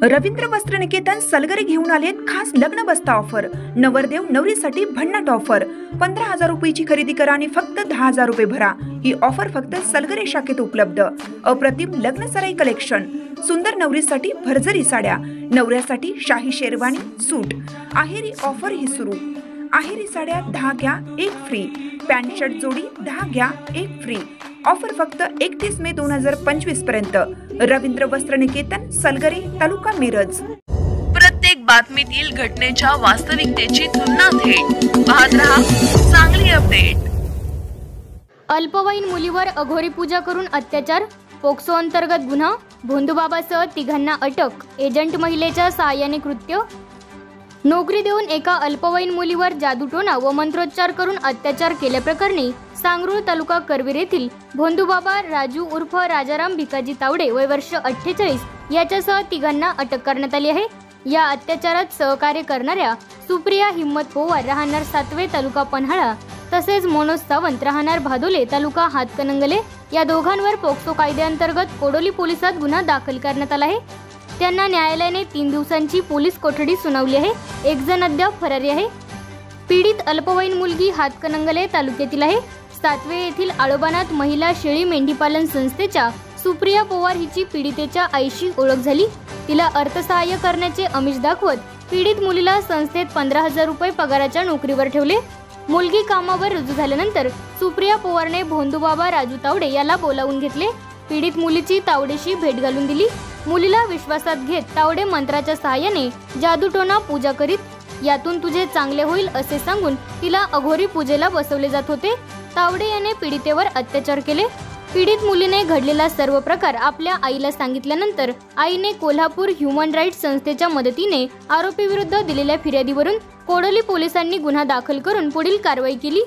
रवींद्र वस्त्र निकेतन सलगरे घेऊन आलेत खास लग्न बस्ता ऑफर। नवरदेव नवरीसाठी भन्नाट ऑफर। 15,000 रुपयाची खरेदी करा आणि फक्त 10,000 रुपये भरा। ही ऑफर फक्त सलगरे शाखेत उपलब्ध। अप्रतिम लग्न सराई कलेक्शन, सुंदर नवरीसाठी भरजरी साड्या, नवऱ्यासाठी शाही शेरवानी सूट। आहेरी ऑफर ही सुरू। आहेरी साड्या 10 घ्या 1 फ्री। पॅन्ट शर्ट जोडी 10 घ्या 1 फ्री। ऑफर फक्त 31 मे 2025 पर्यंत। रवींद्र वस्त्र निकेतन सलगरे, तालुका मिरज। प्रत्येक बातमीतील घटनेच्या वास्तविकतेची तुलना थेट पाहत रहा चांगली अपडेट। अल्पवयीन मुलीवर अघोरी पूजा करून अत्याचार, पोक्सो अंतर्गत गुन्हा। भोंदूबाबासह तिघांना अटक, एजंट महिलेच्या सहाय्याने कृत्य। नोकरी देऊन एका अल्पवयीन मुलीवर जादूटोणा व मंत्रोच्चार करून अत्याचार केल्याप्रकरणी सांगरूळ तालुका करवीर येथील भोंदूबाबा राजू उर्फ राजाराम भिकाजी तावडे वय वर्ष 48 याच्यासह तिघांना अटक करण्यात आली आहे। या अत्याचारात सहकार्य करणाऱ्या सुप्रिया हिम्मत पोवार राहणार सातवे तालुका पन्हाळा तसेच मनोज सावंत राहणार भादोले तालुका हातकणंगले या दोघांवर पोक्सो कायद्याअंतर्गत कोडोली पोलिसात गुन्हा दाखल करण्यात आला आहे। त्यांना न्यायालयाने 3 दिवसांची पोलीस कोठडी सुनावली आहे। एक जण अद्याप फरारी आहे। पीडित अल्पवयीन मुलगी हातकणंगले तालुक्यातील आहे। सातवे येथील आळोबानात महिला शेळी मेंढीपालन संस्थेच्या सुप्रिया पोवार हिची पीडितेच्या आईशी ओळख झाली। तिला अर्थसहाय्य करण्याचे आमिष दाखवत पीडित मुलीला संस्थेत 15,000 रुपये पगाराच्या नोकरीवर ठेवले। मुलगी कामावर रुजू झाल्यानंतर सुप्रिया पोवारने भोंदूबाबा राजू तावडे याला बोलावून घेतले। पीडित मुलीची तावडेशी भेट घालून दिली। मुलीला विश्वासात घेत तावडे मंत्राच्या सहाय्याने जादूटोणा पूजा करीत यातून तुझे चांगले होईल असे सांगून तिला अघोरी पूजेला बसवले जात होते। तावडे याने पीडितेवर अत्याचार केले। पीडित मुलीने घडलेला सर्व प्रकार आपल्या आईला सांगितल्यानंतर आईने कोल्हापूर ह्युमन राईट्स संस्थेच्या मदतीने आरोपी विरुद्ध दिलेल्या फिर्यादीवरून कोडोली पोलिसांनी गुन्हा दाखल करून पुढील कारवाई केली।